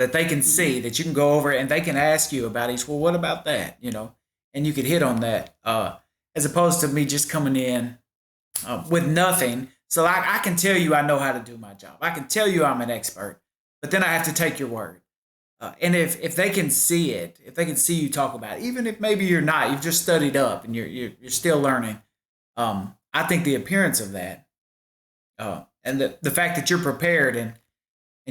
that they can see, that you can go over and they can ask you about each. Well, what about that? And you could hit on that, as opposed to me just coming in with nothing. So I can tell you I know how to do my job. I can tell you I'm an expert, but then I have to take your word. And if they can see it, if they can see you talk about it, even if maybe you're not, you've just studied up and you're still learning. I think the appearance of that, and the fact that you're prepared and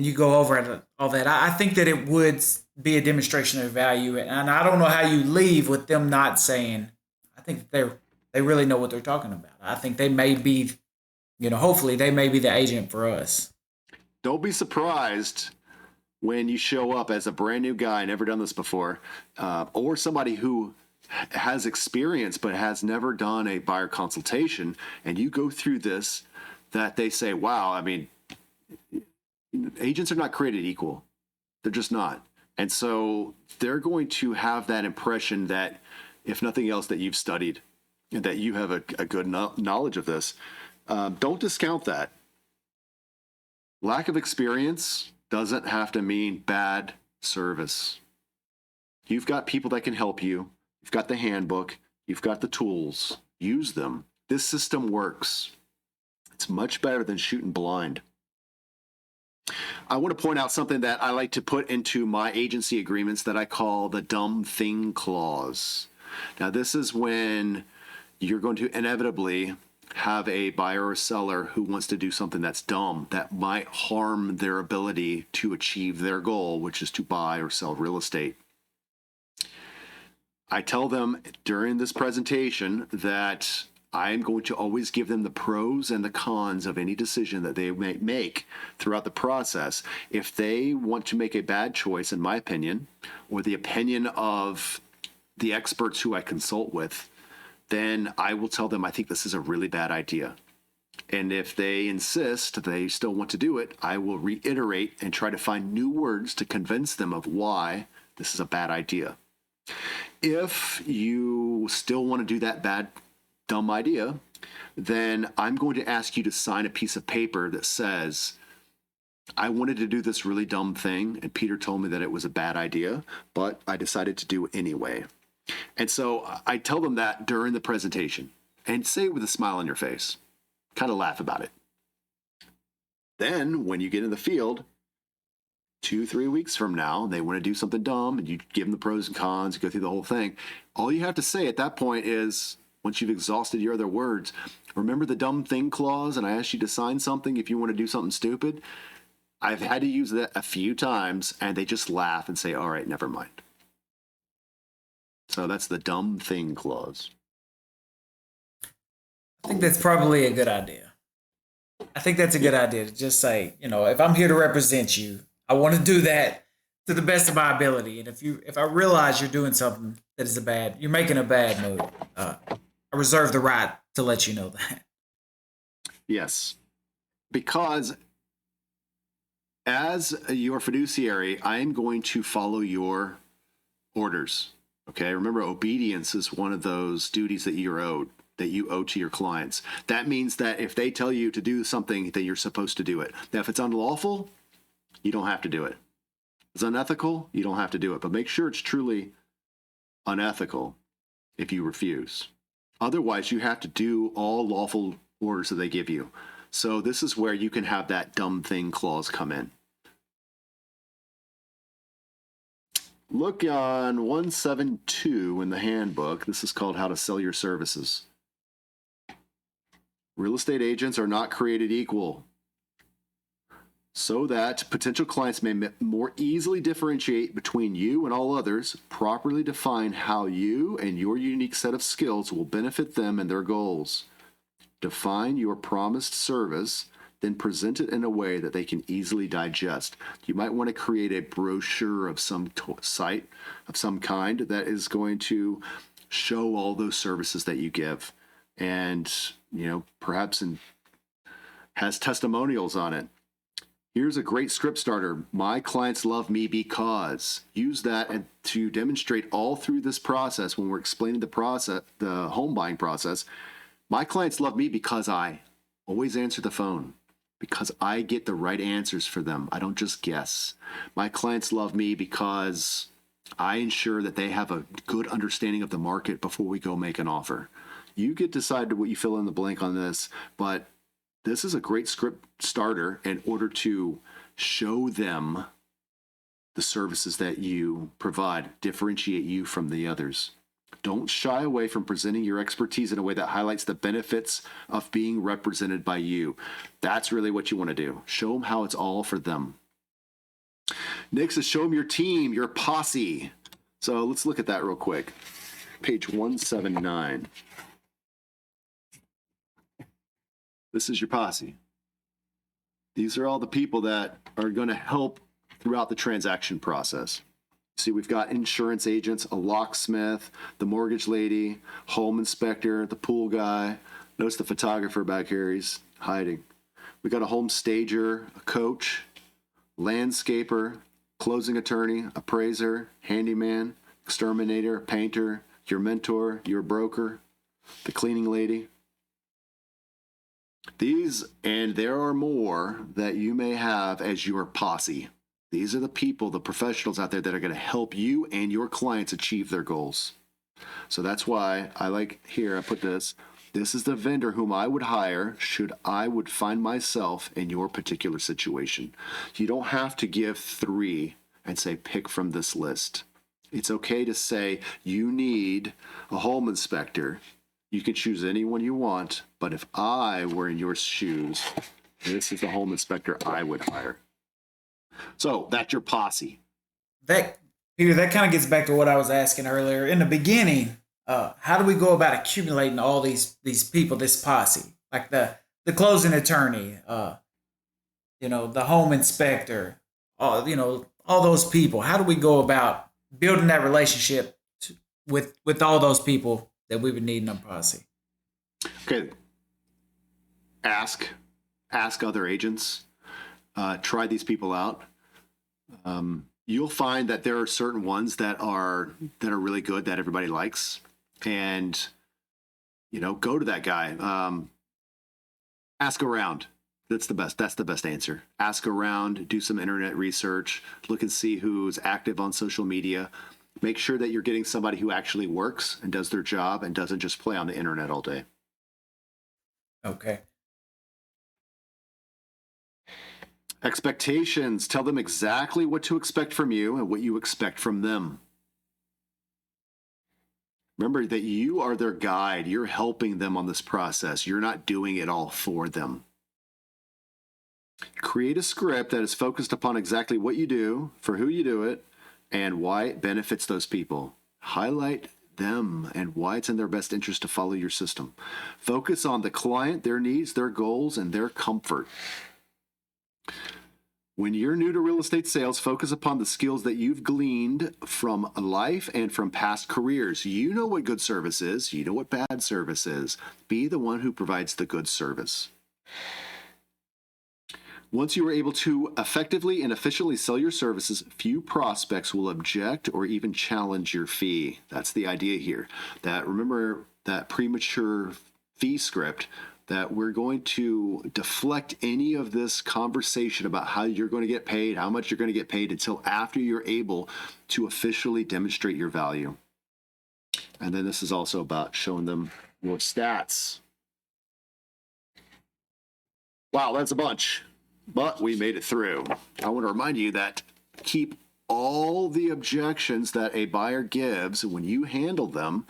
you go over it, all that, I think that it would be a demonstration of value. And I don't know how you leave with them not saying. I think that they really know what they're talking about. I think they may be, hopefully they may be the agent for us. Don't be surprised when you show up as a brand new guy, never done this before, or somebody who has experience but has never done a buyer consultation, and you go through this, that they say, wow, I mean, agents are not created equal. They're just not. And so they're going to have that impression that, if nothing else, that you've studied and that you have a good knowledge of this. Don't discount that. Lack of experience doesn't have to mean bad service. You've got people that can help you. You've got the handbook. You've got the tools. Use them. This system works. It's much better than shooting blind. I want to point out something that I like to put into my agency agreements that I call the dumb thing clause. Now, this is when you're going to inevitably have a buyer or seller who wants to do something that's dumb, that might harm their ability to achieve their goal, which is to buy or sell real estate. I tell them during this presentation that I'm going to always give them the pros and the cons of any decision that they may make throughout the process. If they want to make a bad choice, in my opinion, or the opinion of the experts who I consult with, then I will tell them I think this is a really bad idea. And if they insist they still want to do it, I will reiterate and try to find new words to convince them of why this is a bad idea. If you still want to do that bad, dumb idea, then I'm going to ask you to sign a piece of paper that says, I wanted to do this really dumb thing, and Peter told me that it was a bad idea, but I decided to do it anyway. And so I tell them that during the presentation, and say it with a smile on your face, kind of laugh about it. Then when you get in the field, 2-3 weeks from now, they want to do something dumb, and you give them the pros and cons, go through the whole thing. All you have to say at that point is, once you've exhausted your other words, remember the dumb thing clause, and I asked you to sign something if you want to do something stupid? I've had to use that a few times, and they just laugh and say, all right, never mind. So that's the dumb thing clause. I think that's probably a good idea. I think that's a good idea to just say, if I'm here to represent you, I want to do that to the best of my ability. And if I realize you're doing something that is you're making a bad move, I reserve the right to let you know that. Yes, because as your fiduciary, I am going to follow your orders. Okay, remember, obedience is one of those duties that you owe to your clients. That means that if they tell you to do something, that you're supposed to do it. Now, if it's unlawful, you don't have to do it. If it's unethical, you don't have to do it. But make sure it's truly unethical if you refuse. Otherwise, you have to do all lawful orders that they give you. So this is where you can have that dumb thing clause come in. Look on 172 in the handbook. This is called How to Sell Your Services. Real estate agents are not created equal, so that potential clients may more easily differentiate between you and all others. Properly define how you and your unique set of skills will benefit them and their goals. Define your promised service, then present it in a way that they can easily digest. You might want to create a brochure of some site of some kind that is going to show all those services that you give, and perhaps has testimonials on it. Here's a great script starter. My clients love me because. Use that to demonstrate all through this process when we're explaining the process, the home buying process. My clients love me because I always answer the phone. because I get the right answers for them. I don't just guess. My clients love me because I ensure that they have a good understanding of the market before we go make an offer. You get to decide what you fill in the blank on this, but this is a great script starter in order to show them the services that you provide, differentiate you from the others. Don't shy away from presenting your expertise in a way that highlights the benefits of being represented by you. That's really what you want to do. Show them how it's all for them. Next is show them your team, your posse. So let's look at that real quick. Page 179. This is your posse. These are all the people that are going to help throughout the transaction process. See, we've got insurance agents, a locksmith, the mortgage lady, home inspector, the pool guy. Notice the photographer back here, he's hiding. We got a home stager, a coach, landscaper, closing attorney, appraiser, handyman, exterminator, painter, your mentor, your broker, the cleaning lady. These, and there are more that you may have as your posse. These are the people, the professionals out there that are going to help you and your clients achieve their goals. So that's why I like here, I put this. This is the vendor whom I would hire should I would find myself in your particular situation. You don't have to give 3 and say, pick from this list. It's okay to say you need a home inspector. You can choose anyone you want, but if I were in your shoes, this is the home inspector I would hire. So that's your posse. Peter, that kind of gets back to what I was asking earlier. In the beginning, how do we go about accumulating all these people, this posse? Like the closing attorney, the home inspector, all those people. How do we go about building that relationship with all those people that we would need in a posse? Okay. Ask other agents. Try these people out. You'll find that there are certain ones that are really good that everybody likes, and go to that guy. Ask around. That's the best answer. Ask around. Do some internet research. Look and see who's active on social media. Make sure that you're getting somebody who actually works and does their job and doesn't just play on the internet all day. Okay. Expectations. Tell them exactly what to expect from you and what you expect from them. Remember that you are their guide. You're helping them on this process. You're not doing it all for them. Create a script that is focused upon exactly what you do, for who you do it, and why it benefits those people. Highlight them and why it's in their best interest to follow your system. Focus on the client, their needs, their goals, and their comfort. When you're new to real estate sales, focus upon the skills that you've gleaned from life and from past careers. You know what good service is. You know what bad service is. Be the one who provides the good service. Once you are able to effectively and efficiently sell your services, few prospects will object or even challenge your fee. That's the idea here. Remember that premature fee script, that we're going to deflect any of this conversation about how you're going to get paid, how much you're going to get paid, until after you're able to officially demonstrate your value. And then this is also about showing them your stats. Wow, that's a bunch. But we made it through. I want to remind you that keep all the objections that a buyer gives when you handle them,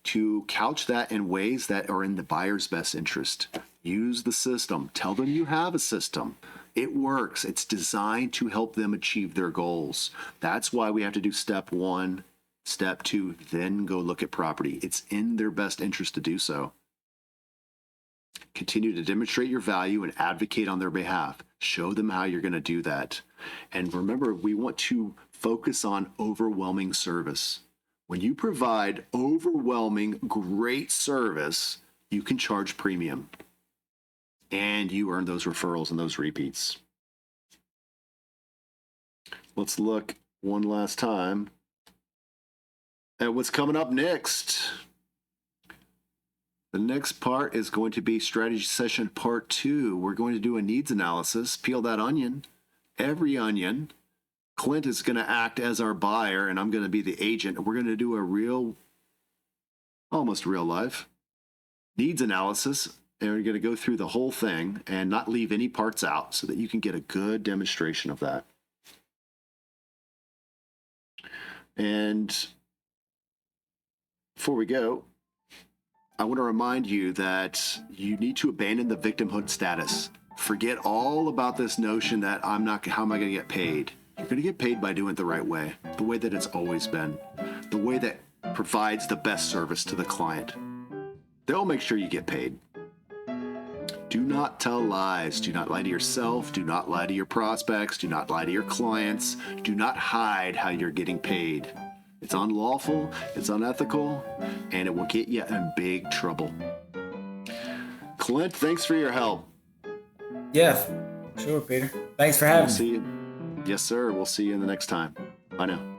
to couch that in ways that are in the buyer's best interest. Use the system. Tell them you have a system. It works. It's designed to help them achieve their goals. That's why we have to do step 1, step 2, then go look at property. It's in their best interest to do so. Continue to demonstrate your value and advocate on their behalf. Show them how you're going to do that. And remember, we want to focus on overwhelming service. When you provide overwhelming, great service, you can charge premium. And you earn those referrals and those repeats. Let's look one last time at what's coming up next. The next part is going to be strategy session part 2. We're going to do a needs analysis, peel that onion, every onion. Clint is going to act as our buyer, and I'm going to be the agent. We're going to do a real, almost real life needs analysis, and we're going to go through the whole thing and not leave any parts out so that you can get a good demonstration of that. And before we go, I want to remind you that you need to abandon the victimhood status. Forget all about this notion that how am I going to get paid? You're going to get paid by doing it the right way, the way that it's always been, the way that provides the best service to the client. They'll make sure you get paid. Do not tell lies. Do not lie to yourself. Do not lie to your prospects. Do not lie to your clients. Do not hide how you're getting paid. It's unlawful, it's unethical, and it will get you in big trouble. Clint, thanks for your help. Yeah, sure, Peter. Thanks for having me. See you. Yes, sir. We'll see you in the next time. Bye now.